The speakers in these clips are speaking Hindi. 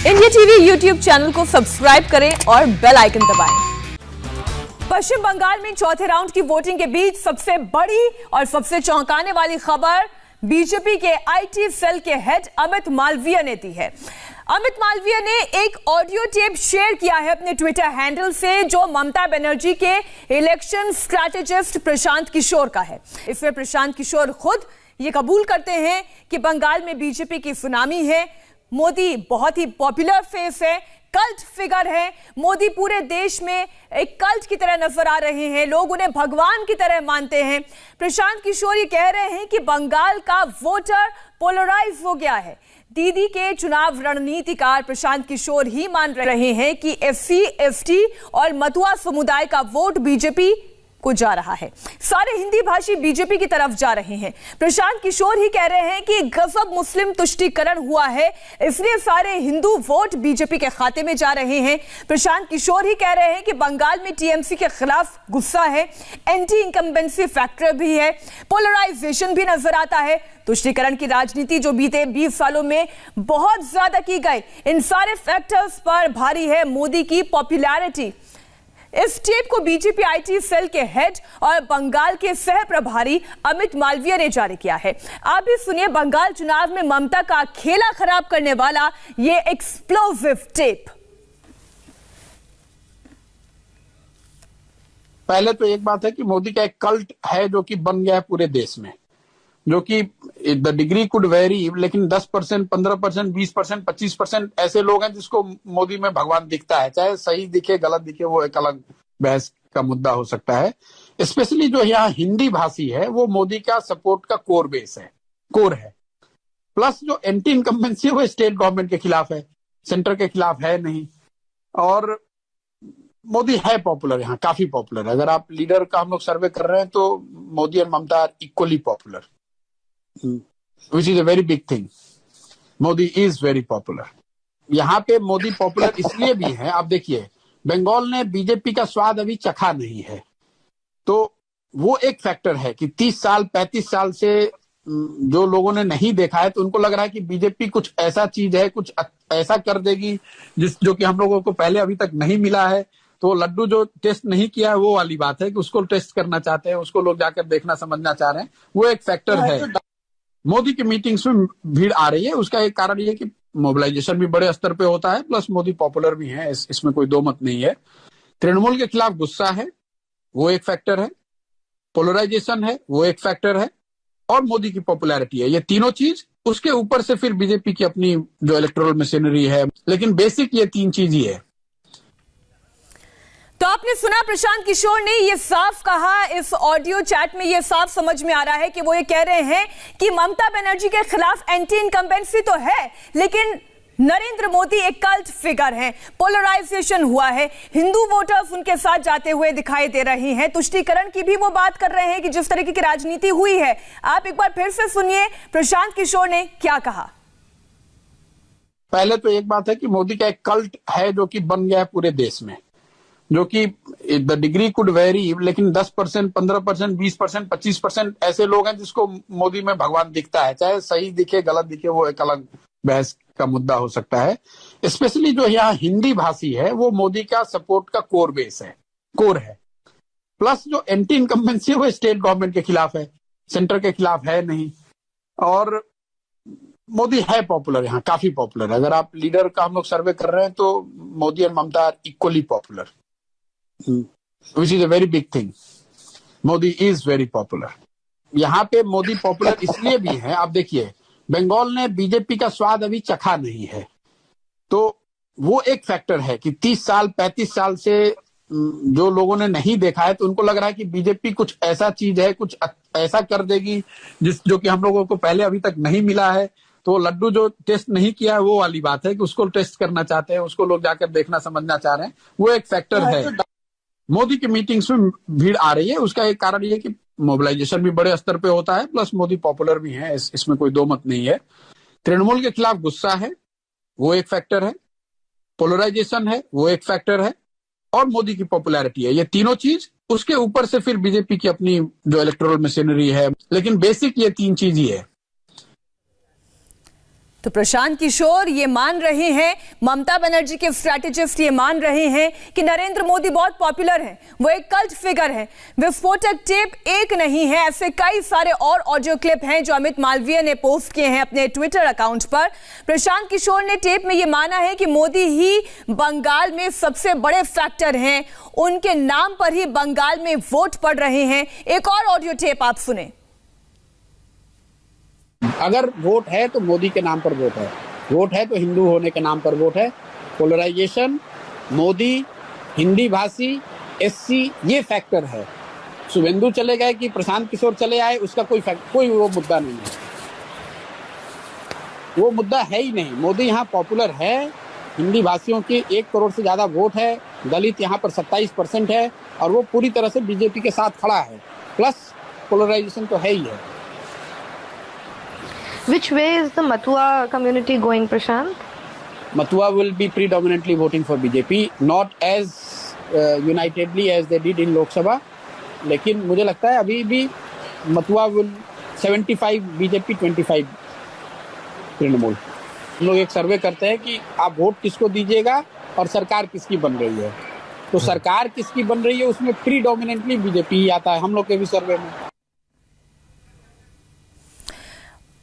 इंडिया टीवी यूट्यूब चैनल को सब्सक्राइब करें और बेल आइकन दबाएं। पश्चिम बंगाल में चौथे राउंड की वोटिंग के बीच सबसे बड़ी और सबसे चौंकाने वाली खबर बीजेपी के आईटी सेल के हेड अमित मालवीय ने दी है। अमित मालवीय ने एक ऑडियो टेप शेयर किया है अपने ट्विटर हैंडल से, जो ममता बनर्जी के इलेक्शन स्ट्रैटेजिस्ट प्रशांत किशोर का है। इसमें प्रशांत किशोर खुद ये कबूल करते हैं कि बंगाल में बीजेपी की सुनामी है। मोदी बहुत ही पॉपुलर फेस है, कल्ट फिगर है। मोदी पूरे देश में एक कल्ट की तरह नजर आ रहे हैं, लोग उन्हें भगवान की तरह मानते हैं। प्रशांत किशोर ये कह रहे हैं कि बंगाल का वोटर पोलराइज हो गया है। दीदी के चुनाव रणनीतिकार प्रशांत किशोर ही मान रहे हैं कि एससी, एसटी और मथुआ समुदाय का वोट बीजेपी को जा रहा है। सारे हिंदी भाषी बीजेपी की तरफ जा रहे हैं। प्रशांत किशोर ही कह रहे हैं कि गजब मुस्लिम तुष्टीकरण हुआ है, इसलिए सारे हिंदू वोट बीजेपी के खाते में जा रहे हैं। प्रशांत किशोर ही कह रहे हैं कि बंगाल में टीएमसी के खिलाफ गुस्सा है, एंटी इंकम्बेंसी फैक्टर भी है, पोलराइजेशन भी नजर आता है। तुष्टीकरण की राजनीति जो बीते 20 सालों में बहुत ज्यादा की गई, इन सारे फैक्टर्स पर भारी है मोदी की पॉपुलैरिटी। इस टेप को बीजेपी आईटी सेल के हेड और बंगाल के सह प्रभारी अमित मालवीय ने जारी किया है। आप भी सुनिए बंगाल चुनाव में ममता का खेला खराब करने वाला ये एक्सप्लोसिव टेप। पहले तो एक बात है कि मोदी का एक कल्ट है जो कि बन गया है पूरे देश में, जो कि द डिग्री कुड वेरी, लेकिन 10%, 15%, 20%, 25% ऐसे लोग हैं जिसको मोदी में भगवान दिखता है। चाहे सही दिखे गलत दिखे, वो एक अलग बहस का मुद्दा हो सकता है। स्पेशली जो यहाँ हिंदी भाषी है वो मोदी का सपोर्ट का कोर है। प्लस जो एंटी इनकम्बेंसी है वो स्टेट गवर्नमेंट के खिलाफ है, सेंटर के खिलाफ है नहीं। और मोदी है पॉपुलर, यहाँ काफी पॉपुलर। अगर आप लीडर का हम लोग सर्वे कर रहे हैं तो मोदी और Mamata are equally popular, which is a very big thing. Modi is very popular. यहाँ पे मोदी पॉपुलर इसलिए भी है, आप देखिए बंगाल ने बीजेपी का स्वाद अभी चखा नहीं है, तो वो एक फैक्टर है कि 30 साल 35 साल से जो लोगों ने नहीं देखा है, तो उनको लग रहा है कि बीजेपी कुछ ऐसा चीज है, कुछ ऐसा कर देगी जो कि हम लोगों को पहले अभी तक नहीं मिला है। तो लड्डू जो टेस्ट नहीं किया है वो वाली बात है कि उसको टेस्ट करना चाहते हैं, उसको लोग जाकर देखना समझना चाह रहे हैं, वो एक फैक्टर है। मोदी की मीटिंग्स में भीड़ आ रही है, उसका एक कारण ये है कि मोबिलाइजेशन भी बड़े स्तर पे होता है, प्लस मोदी पॉपुलर भी है, इसमें कोई दो मत नहीं है। तृणमूल के खिलाफ गुस्सा है, वो एक फैक्टर है। पोलराइजेशन है, वो एक फैक्टर है। और मोदी की पॉपुलैरिटी है, ये तीनों चीज। उसके ऊपर से फिर बीजेपी की अपनी जो इलेक्टोरल मशीनरी है, लेकिन बेसिक ये तीन चीज ही है। तो आपने सुना प्रशांत किशोर ने ये साफ कहा, इस ऑडियो चैट में ये साफ समझ में आ रहा है कि वो ये कह रहे हैं कि ममता बनर्जी के खिलाफ एंटी इनकम्बेंसी तो है, लेकिन नरेंद्र मोदी एक कल्ट फिगर हैं, पोलराइजेशन हुआ है, हिंदू वोटर्स उनके साथ जाते हुए दिखाई दे रहे हैं। तुष्टीकरण की भी वो बात कर रहे हैं कि जिस तरीके की राजनीति हुई है। आप एक बार फिर से सुनिए प्रशांत किशोर ने क्या कहा। पहले तो एक बात है कि मोदी का एक कल्ट है जो कि बन गया है पूरे देश में, जो कि द डिग्री कुड वेरी, लेकिन 10%, 15%, 20%, 25% ऐसे लोग हैं जिसको मोदी में भगवान दिखता है। चाहे सही दिखे गलत दिखे, वो एक अलग बहस का मुद्दा हो सकता है। स्पेशली जो यहाँ हिंदी भाषी है वो मोदी का सपोर्ट का कोर है। प्लस जो एंटी इनकम्बेंसी है वो स्टेट गवर्नमेंट के खिलाफ है, सेंटर के खिलाफ है नहीं। और मोदी है पॉपुलर, यहाँ काफी पॉपुलर। अगर आप लीडर का हम लोग सर्वे कर रहे हैं तो मोदी और Mamata are equally popular, which is a very big thing. Modi is very popular. यहाँ पे मोदी पॉपुलर इसलिए भी है, आप देखिए बंगाल ने बीजेपी का स्वाद अभी चखा नहीं है, तो वो एक फैक्टर है कि 30 साल 35 साल से जो लोगों ने नहीं देखा है, तो उनको लग रहा है कि बीजेपी कुछ ऐसा चीज है, कुछ ऐसा कर देगी जो कि हम लोगों को पहले अभी तक नहीं मिला है। तो लड्डू जो टेस्ट नहीं किया है वो वाली बात है कि उसको टेस्ट करना चाहते हैं, उसको लोग जाकर देखना समझना चाह रहे हैं, वो एक फैक्टर है। मोदी की मीटिंग्स में भीड़ आ रही है, उसका एक कारण ये है कि मोबिलाइजेशन भी बड़े स्तर पे होता है, प्लस मोदी पॉपुलर भी है, इसमें कोई दो मत नहीं है। तृणमूल के खिलाफ गुस्सा है, वो एक फैक्टर है। पोलराइजेशन है, वो एक फैक्टर है। और मोदी की पॉपुलैरिटी है, ये तीनों चीज। उसके ऊपर से फिर बीजेपी की अपनी जो इलेक्टोरल मशीनरी है, लेकिन बेसिक ये तीन चीज ही है। तो प्रशांत किशोर ये मान रहे हैं, ममता बनर्जी के स्ट्रैटेजिस्ट ये मान रहे हैं कि नरेंद्र मोदी बहुत पॉपुलर हैं, वो एक कल्ट फिगर है। विस्फोटक टेप एक नहीं है, ऐसे कई सारे और ऑडियो क्लिप हैं जो अमित मालवीय ने पोस्ट किए हैं अपने ट्विटर अकाउंट पर। प्रशांत किशोर ने टेप में ये माना है कि मोदी ही बंगाल में सबसे बड़े फैक्टर हैं, उनके नाम पर ही बंगाल में वोट पड़ रहे हैं। एक और ऑडियो टेप आप सुने। अगर वोट है तो मोदी के नाम पर वोट है, वोट है तो हिंदू होने के नाम पर वोट है। पोलराइजेशन, मोदी, हिंदी भाषी, एससी, ये फैक्टर है। शुभेंदु चले गए कि प्रशांत किशोर चले आए, उसका कोई वो मुद्दा नहीं है, वो मुद्दा है ही नहीं। मोदी यहाँ पॉपुलर है, हिंदी भाषियों के 1 करोड़ से ज्यादा वोट है, दलित यहाँ पर 27% है और वो पूरी तरह से बीजेपी के साथ खड़ा है। प्लस पोलराइजेशन तो है ही है। Which way is the Matua community going, Prashant? Matua will be predominantly voting for BJP, not as unitedly as they did in Lok Sabha. लेकिन मुझे लगता है अभी भी Matua will 75 BJP 25 तृणमूल। हम लोग एक सर्वे करते हैं कि आप वोट किसको दीजिएगा और सरकार किसकी बन रही है, तो सरकार किसकी बन रही है उसमें प्रीडोमिनेंटली बीजेपी ही आता है हम लोग के भी सर्वे में।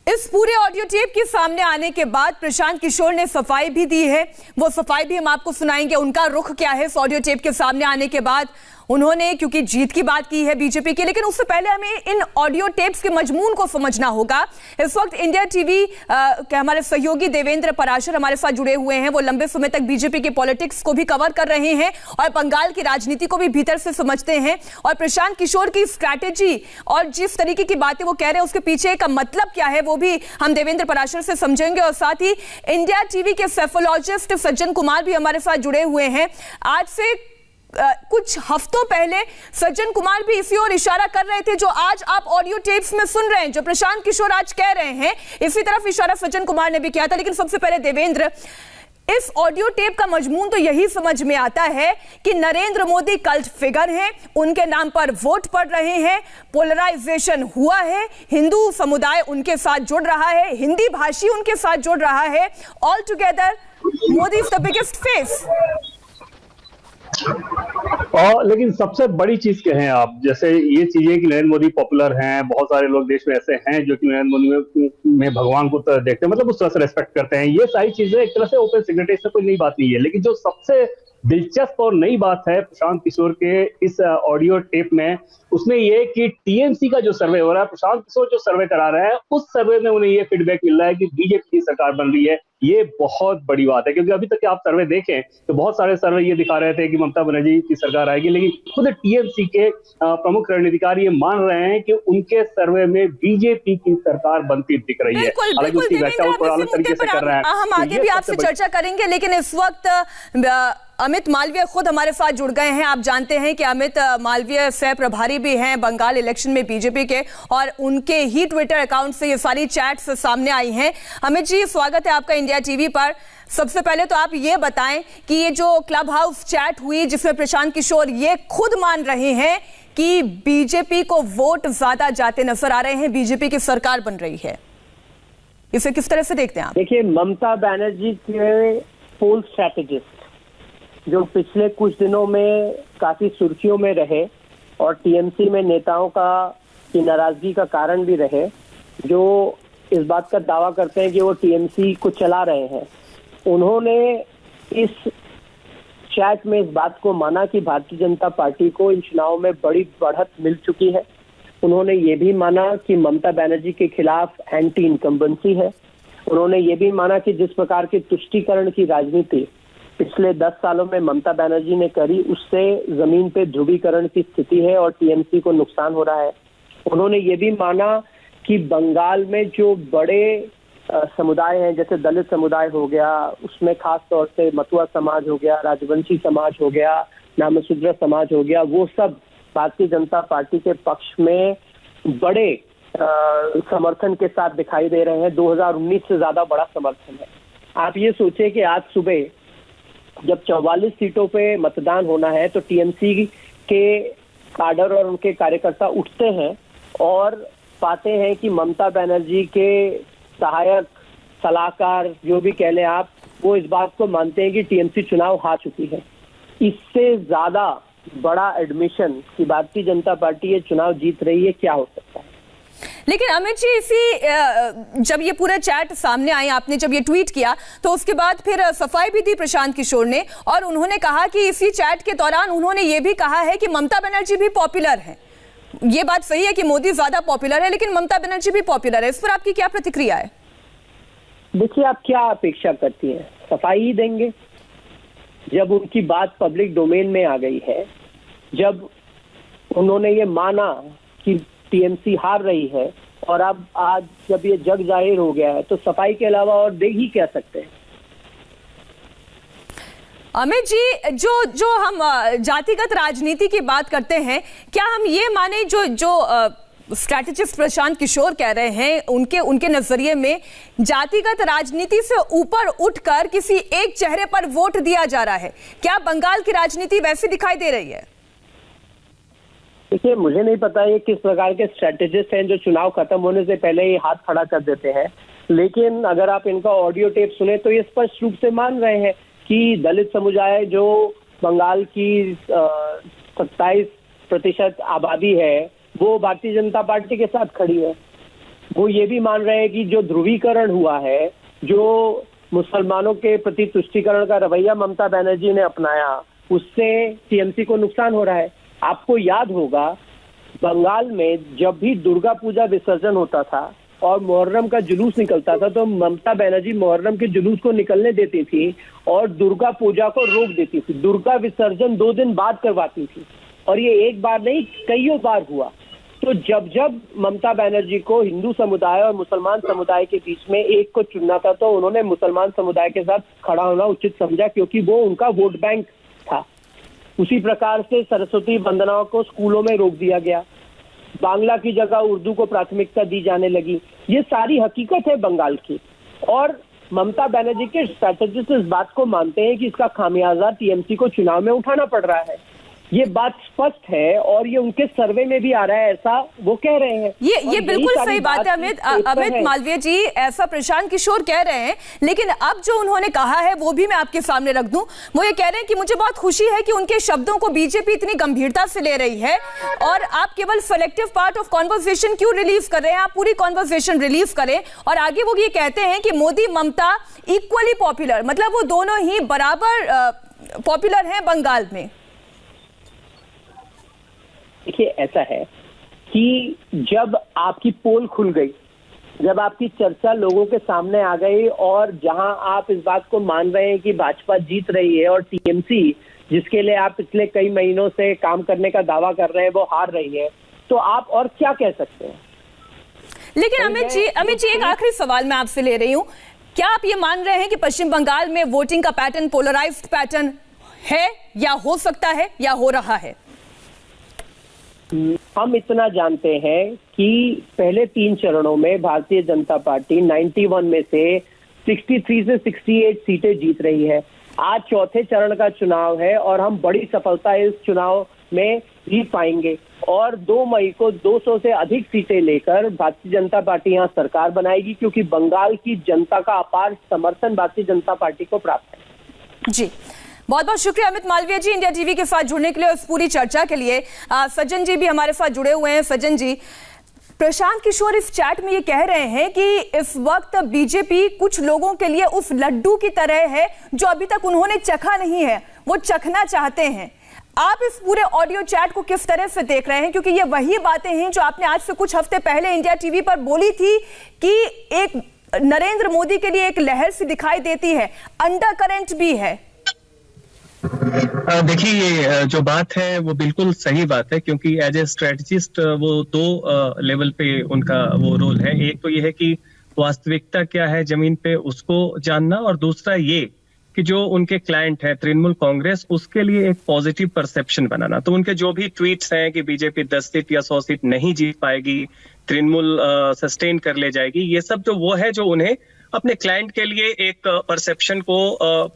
इस पूरे ऑडियो टेप के सामने आने के बाद प्रशांत किशोर ने सफाई भी दी है, वो सफाई भी हम आपको सुनाएंगे। उनका रुख क्या है इस ऑडियो टेप के सामने आने के बाद। उन्होंने क्योंकि जीत की बात की है बीजेपी की, लेकिन उससे पहले हमें इन ऑडियो टेप्स के मजमून को समझना होगा। इस वक्त इंडिया टीवी के हमारे सहयोगी देवेंद्र पराशर हमारे साथ जुड़े हुए हैं। वो लंबे समय तक बीजेपी के पॉलिटिक्स को भी कवर कर रहे हैं और बंगाल की राजनीति को भी भीतर से समझते हैं। और प्रशांत किशोर की स्ट्रैटेजी और जिस तरीके की बातें वो कह रहे हैं उसके पीछे का मतलब क्या है वो भी हम देवेंद्र पराशर से समझेंगे। और साथ ही इंडिया टीवी के सेफोलॉजिस्ट सज्जन कुमार भी हमारे साथ जुड़े हुए हैं। आज से कुछ हफ्तों पहले सज्जन कुमार भी इसी ओर इशारा कर रहे थे जो आज आप ऑडियो टेप्स में सुन रहे हैं, जो प्रशांत किशोर आज कह रहे हैं, इसी तरफ इशारा सज्जन कुमार ने भी किया था। लेकिन सबसे पहले देवेंद्र, इस ऑडियो टेप का मजमून तो यही समझ में आता है कि नरेंद्र मोदी कल्ट फिगर हैं, उनके नाम पर वोट पड़ रहे हैं, पोलराइजेशन हुआ है, हिंदू समुदाय उनके साथ जुड़ रहा है, हिंदी भाषी उनके साथ जुड़ रहा है। All together Modi is the biggest face. और लेकिन सबसे बड़ी चीज कहें आप, जैसे ये चीजें कि नरेंद्र मोदी पॉपुलर हैं, बहुत सारे लोग देश में ऐसे हैं जो कि नरेंद्र मोदी में भगवान को देखते हैं, मतलब उस तरह से रेस्पेक्ट करते हैं। ये सारी चीजें एक तरह से ओपन सिग्नेचर से कोई नई बात नहीं है। लेकिन जो सबसे दिलचस्प और नई बात है प्रशांत किशोर के इस ऑडियो टेप में, उसमें ये कि टीएमसी का जो सर्वे हो रहा है, प्रशांत किशोर जो सर्वे करा रहे हैं, उस सर्वे में उन्हें ये फीडबैक मिल रहा है कि बीजेपी की सरकार बन रही है। ये बहुत बड़ी बात है, क्योंकि अभी तक आप सर्वे देखें तो बहुत सारे सर्वे ये दिखा रहे थे कि ममता बनर्जी की सरकार आएगी, लेकिन खुद टीएमसी के प्रमुख रणनीतिकार ये मान रहे हैं कि उनके सर्वे में बीजेपी की सरकार बनती दिख रही है। हालांकि उसकी व्याख्या ऊपर अलग तरीके से कर रहा है। हम आगे भी आपसे चर्चा करेंगे, लेकिन इस वक्त अमित मालवीय खुद हमारे साथ जुड़ गए हैं। आप जानते हैं कि अमित मालवीय सह प्रभारी भी हैं बंगाल इलेक्शन में बीजेपी के, और उनके ही ट्विटर अकाउंट से ये सारी चैट्स सामने आई हैं। अमित जी, स्वागत है आपका इंडिया टीवी पर। सबसे पहले तो आप ये बताएं कि ये जो क्लब हाउस चैट हुई जिसमें प्रशांत किशोर ये खुद मान रहे हैं कि बीजेपी को वोट ज्यादा जाते नजर आ रहे हैं, बीजेपी की सरकार बन रही है, इसे किस तरह से देखते हैं आप? देखिए, ममता बनर्जी के पोल स्ट्रैटेजिस्ट जो पिछले कुछ दिनों में काफी सुर्खियों में रहे और टीएमसी में नेताओं की नाराजगी का कारण भी रहे, जो इस बात का दावा करते हैं कि वो टीएमसी को चला रहे हैं, उन्होंने इस चैट में इस बात को माना कि भारतीय जनता पार्टी को इन चुनाव में बड़ी बढ़त मिल चुकी है। उन्होंने ये भी माना कि ममता बनर्जी के खिलाफ एंटी इनकम्बेंसी है। उन्होंने ये भी माना कि जिस प्रकार की तुष्टीकरण की राजनीति पिछले 10 सालों में ममता बनर्जी ने करी, उससे जमीन पे ध्रुवीकरण की स्थिति है और टीएमसी को नुकसान हो रहा है। उन्होंने ये भी माना कि बंगाल में जो बड़े समुदाय हैं, जैसे दलित समुदाय हो गया, उसमें खास तौर से मथुआ समाज हो गया, राजवंशी समाज हो गया, नामशूद्र समाज हो गया, वो सब भारतीय जनता पार्टी के पक्ष में बड़े समर्थन के साथ दिखाई दे रहे हैं। 2019 से ज्यादा बड़ा समर्थन है। आप ये सोचिए कि आज सुबह जब 44 सीटों पे मतदान होना है तो टीएमसी के काडर और उनके कार्यकर्ता उठते हैं और पाते हैं कि ममता बनर्जी के सहायक सलाहकार जो भी कह लें आप, वो इस बात को मानते हैं कि टीएमसी चुनाव हार चुकी है। इससे ज्यादा बड़ा एडमिशन कि भारतीय जनता पार्टी ये चुनाव जीत रही है क्या हो सकता है? लेकिन अमित जी, इसी जब ये पूरा चैट सामने आया, आपने जब ये ट्वीट किया तो उसके बाद फिर सफाई भी दी प्रशांत किशोर ने, और उन्होंने कहा कि इसी चैट के दौरान उन्होंने ये भी कहा है कि ममता बनर्जी भी पॉपुलर है। ये बात सही है कि मोदी ज्यादा पॉपुलर है, लेकिन ममता बनर्जी भी पॉपुलर है। इस पर आपकी क्या प्रतिक्रिया है? देखिए, आप क्या अपेक्षा करती हैं? सफाई ही देंगे? जब उनकी बात पब्लिक डोमेन में आ गई है, जब उन्होंने ये माना कि टीएमसी हार रही है, और अब आज जब ये जग जाहिर हो गया है, तो सफाई के अलावा और दे ही क्या सकते हैं? अमित जी, जो हम जातिगत राजनीति की बात करते हैं, क्या हम ये माने जो स्ट्रैटेजिस्ट प्रशांत किशोर कह रहे हैं, उनके नजरिए में जातिगत राजनीति से ऊपर उठकर किसी एक चेहरे पर वोट दिया जा रहा है? क्या बंगाल की राजनीति वैसी दिखाई दे रही है? देखिए, मुझे नहीं पता ये किस प्रकार के स्ट्रैटेजिस्ट हैं जो चुनाव खत्म होने से पहले ही हाथ खड़ा कर देते हैं, लेकिन अगर आप इनका ऑडियो टेप सुने तो ये स्पष्ट रूप से मान रहे हैं कि दलित समुदाय जो बंगाल की 27% आबादी है, वो भारतीय जनता पार्टी के साथ खड़ी है। वो ये भी मान रहे हैं कि जो ध्रुवीकरण हुआ है, जो मुसलमानों के प्रति तुष्टीकरण का रवैया ममता बनर्जी ने अपनाया, उससे टीएमसी को नुकसान हो रहा है। आपको याद होगा, बंगाल में जब भी दुर्गा पूजा विसर्जन होता था और मुहर्रम का जुलूस निकलता था, तो ममता बनर्जी मुहर्रम के जुलूस को निकलने देती थी और दुर्गा पूजा को रोक देती थी। दुर्गा विसर्जन 2 दिन बाद करवाती थी, और ये एक बार नहीं, कईयों बार हुआ। तो जब ममता बनर्जी को हिंदू समुदाय और मुसलमान समुदाय के बीच में एक को चुनना था, तो उन्होंने मुसलमान समुदाय के साथ खड़ा होना उचित समझा, क्योंकि वो उनका वोट बैंक था। उसी प्रकार से सरस्वती वंदनाओं को स्कूलों में रोक दिया गया, बांग्ला की जगह उर्दू को प्राथमिकता दी जाने लगी। ये सारी हकीकत है बंगाल की, और ममता बनर्जी के स्ट्रैटेजिस्ट इस बात को मानते हैं कि इसका खामियाजा टीएमसी को चुनाव में उठाना पड़ रहा है। ये बात स्पष्ट है, और ये उनके सर्वे में भी आ रहा है, ऐसा वो कह रहे हैं। ये बिल्कुल सही बात है अमित मालवीय जी, ऐसा प्रशांत किशोर कह रहे हैं। लेकिन अब जो उन्होंने कहा है वो भी मैं आपके सामने रख दूं। वो ये कह रहे हैं कि मुझे बहुत खुशी है कि उनके शब्दों को बीजेपी इतनी गंभीरता से ले रही है, और आप केवल सेलेक्टिव पार्ट ऑफ कॉन्वर्सेशन क्यों रिलीव कर रहे हैं, आप पूरी कॉन्वर्सेशन रिलीव करें। और आगे वो ये कहते हैं कि मोदी ममता इक्वली पॉपुलर, मतलब वो दोनों ही बराबर पॉपुलर हैं बंगाल में। देखिए, ऐसा है कि जब आपकी पोल खुल गई, जब आपकी चर्चा लोगों के सामने आ गई, और जहां आप इस बात को मान रहे हैं कि भाजपा जीत रही है और टीएमसी, जिसके लिए आप पिछले कई महीनों से काम करने का दावा कर रहे हैं, वो हार रही है, तो आप और क्या कह सकते हैं? लेकिन अमित जी एक आखिरी सवाल मैं आपसे ले रही हूं, क्या आप ये मान रहे हैं कि पश्चिम बंगाल में वोटिंग का पैटर्न पोलराइज्ड पैटर्न है, या हो सकता है, या हो रहा है? हम इतना जानते हैं कि पहले 3 चरणों में भारतीय जनता पार्टी 91 में से 63 से 68 सीटें जीत रही है। आज चौथे चरण का चुनाव है, और हम बड़ी सफलता इस चुनाव में जीत पाएंगे, और 2 मई को 200 से अधिक सीटें लेकर भारतीय जनता पार्टी यहाँ सरकार बनाएगी, क्योंकि बंगाल की जनता का अपार समर्थन भारतीय जनता पार्टी को प्राप्त है। जी, बहुत बहुत शुक्रिया अमित मालवीय जी, इंडिया टीवी के साथ जुड़ने के लिए, उस पूरी चर्चा के लिए। सज्जन जी भी हमारे साथ जुड़े हुए हैं। सज्जन जी, प्रशांत किशोर इस चैट में ये कह रहे हैं कि इस वक्त बीजेपी कुछ लोगों के लिए उस लड्डू की तरह है जो अभी तक उन्होंने चखा नहीं है, वो चखना चाहते हैं। आप इस पूरे ऑडियो चैट को किस तरह से देख रहे हैं? क्योंकि ये वही बातें हैं जो आपने आज से कुछ हफ्ते पहले इंडिया टीवी पर बोली थी कि एक नरेंद्र मोदी के लिए एक लहर सी दिखाई देती है, अंडर करंट भी है। देखिए, ये जो बात है वो बिल्कुल सही बात है, क्योंकि एज ए स्ट्रेटजिस्ट वो 2 लेवल पे उनका वो रोल है। एक तो ये है कि वास्तविकता क्या है जमीन पे उसको जानना, और दूसरा ये कि जो उनके क्लाइंट है तृणमूल कांग्रेस, उसके लिए एक पॉजिटिव परसेप्शन बनाना। तो उनके जो भी ट्वीट्स हैं कि बीजेपी 10 सीट या 100 सीट नहीं जीत पाएगी, तृणमूल सस्टेन कर ले जाएगी, ये सब जो वो है जो उन्हें अपने क्लाइंट के लिए एक परसेप्शन को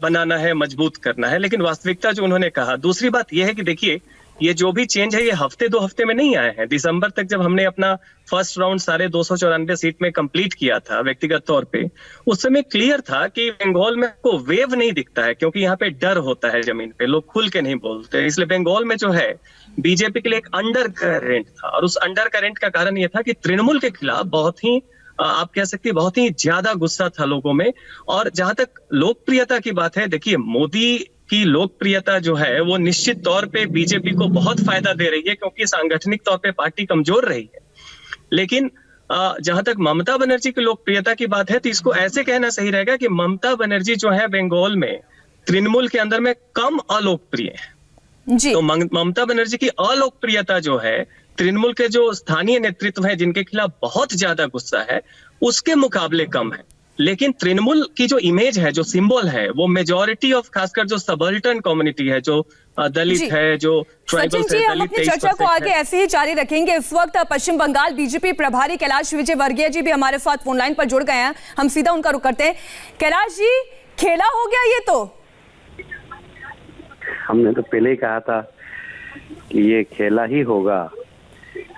बनाना है, मजबूत करना है। लेकिन वास्तविकता जो उन्होंने कहा, दूसरी बात यह है कि देखिए ये जो भी चेंज है ये हफ्ते 2 हफ्ते में नहीं आए हैं। दिसंबर तक जब हमने अपना फर्स्ट राउंड सारे 294 सीट में कंप्लीट किया था व्यक्तिगत तौर पे, उस समय क्लियर था कि बंगाल में को वेव नहीं दिखता है, क्योंकि यहाँ पे डर होता है जमीन पे, लोग खुल के नहीं बोलते। इसलिए बंगाल में जो है बीजेपी के लिए एक अंडर करेंट था, और उस अंडर करेंट का कारण ये था कि तृणमूल के खिलाफ बहुत ही आप कह सकते हैं बहुत ही ज्यादा गुस्सा था लोगों में। और जहां तक लोकप्रियता की बात है, देखिए मोदी की लोकप्रियता जो है वो निश्चित तौर पे बीजेपी को बहुत फायदा दे रही है, क्योंकि सांगठनिक तौर पे पार्टी कमजोर रही है। लेकिन जहां तक ममता बनर्जी की लोकप्रियता की बात है, तो इसको ऐसे कहना सही रहेगा कि ममता बनर्जी जो है बंगाल में तृणमूल के अंदर में कम अलोकप्रिय है जी। तो ममता बनर्जी की अलोकप्रियता जो है तृणमूल के जो स्थानीय नेतृत्व है जिनके खिलाफ बहुत ज्यादा गुस्सा है उसके मुकाबले कम है। लेकिन तृणमूल की जो इमेज है, जो सिंबल है, वो मेजॉरिटी ऑफ खासकर जो सबल्टन कम्युनिटी है, जो दलित है, जो ट्राइबल है, हम अपनी चर्चा को आगे ऐसे ही जारी रखेंगे। इस वक्त पश्चिम बंगाल बीजेपी प्रभारी कैलाश विजयवर्गीय जी भी हमारे साथ फोन लाइन पर जुड़ गए हैं, हम सीधा उनका रुख करते हैं। कैलाश जी, खेला हो गया ये तो? हमने तो पहले ही कहा था कि ये खेला ही होगा।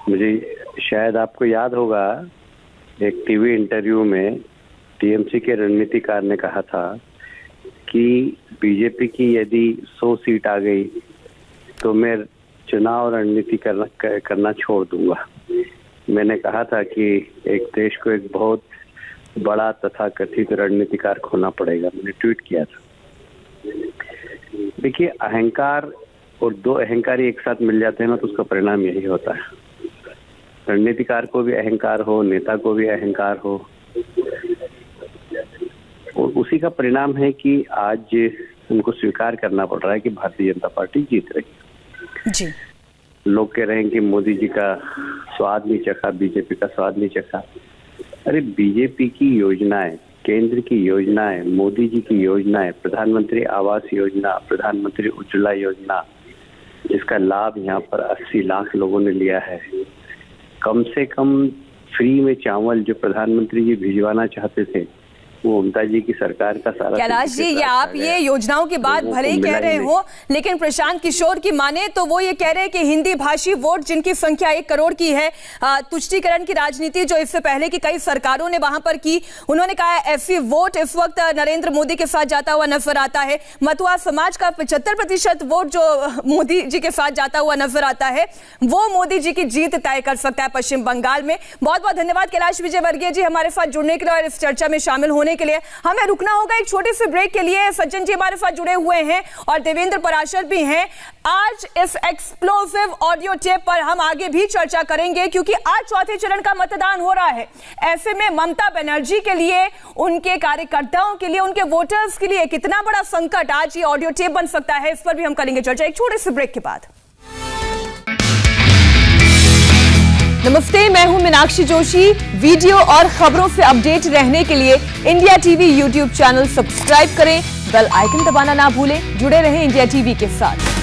मुझे शायद आपको याद होगा एक टीवी इंटरव्यू में टीएमसी के रणनीतिकार ने कहा था कि बीजेपी की यदि 100 सीट आ गई तो मैं चुनाव रणनीति करना छोड़ दूंगा। मैंने कहा था कि एक देश को एक बहुत बड़ा तथा कथित रणनीतिकार खोना पड़ेगा, मैंने ट्वीट किया था। देखिए, अहंकार और दो अहंकारी एक साथ मिल जाते हैं ना, तो उसका परिणाम यही होता है। रणनीतिकार को भी अहंकार हो, नेता को भी अहंकार हो, और उसी का परिणाम है कि आज उनको स्वीकार करना पड़ रहा है कि भारतीय जनता पार्टी जीत रही जी। लोग कह रहे हैं कि मोदी जी का स्वाद नहीं चखा, बीजेपी का स्वाद नहीं चखा। अरे बीजेपी की योजनाएं, केंद्र की योजनाएं, मोदी जी की योजनाएं, प्रधानमंत्री आवास योजना, प्रधानमंत्री उज्ज्वला योजना, जिसका लाभ यहाँ पर 80 लाख लोगों ने लिया है। कम से कम फ्री में चावल जो प्रधानमंत्री जी भिजवाना चाहते थे, वो ममता जी की सरकार का सारा। कैलाश जी, ये आप ये योजनाओं की बात भले ही कह रहे हो, लेकिन प्रशांत किशोर की माने तो वो ये कह रहे हैं कि हिंदी भाषी वोट जिनकी संख्या 1 करोड़ की है, तुष्टीकरण की राजनीति जो इससे पहले की कई सरकारों ने वहां पर की, उन्होंने कहा है ऐसी वोट इस वक्त नरेंद्र मोदी के साथ जाता हुआ नजर आता है। मथुआ समाज का 75% वोट जो मोदी जी के साथ जाता हुआ नजर आता है, वो मोदी जी की जीत तय कर सकता है पश्चिम बंगाल में। बहुत बहुत धन्यवाद कैलाश विजयवर्गीय जी हमारे साथ जुड़ने के लिए और इस चर्चा में शामिल होने के लिए। हमें रुकना होगा एक छोटे से ब्रेक के लिए। सज्जन जी हमारे साथ जुड़े हुए हैं और देवेंद्र पराशर भी हैं। आज इस एक्सप्लोसिव ऑडियो टेप पर हम आगे भी चर्चा करेंगे, क्योंकि आज चौथे चरण का मतदान हो रहा है। ऐसे में ममता बनर्जी के लिए, उनके कार्यकर्ताओं के लिए, उनके वोटर्स के लिए कितना बड़ा संकट आज ये ऑडियो टेप बन सकता है, इस पर भी हम करेंगे चर्चा एक छोटे से ब्रेक के बाद। नमस्ते, मैं हूं मीनाक्षी जोशी। वीडियो और खबरों से अपडेट रहने के लिए India TV YouTube channel subscribe करें, बेल आइकन दबाना ना भूलें। जुड़े रहें इंडिया टीवी के साथ।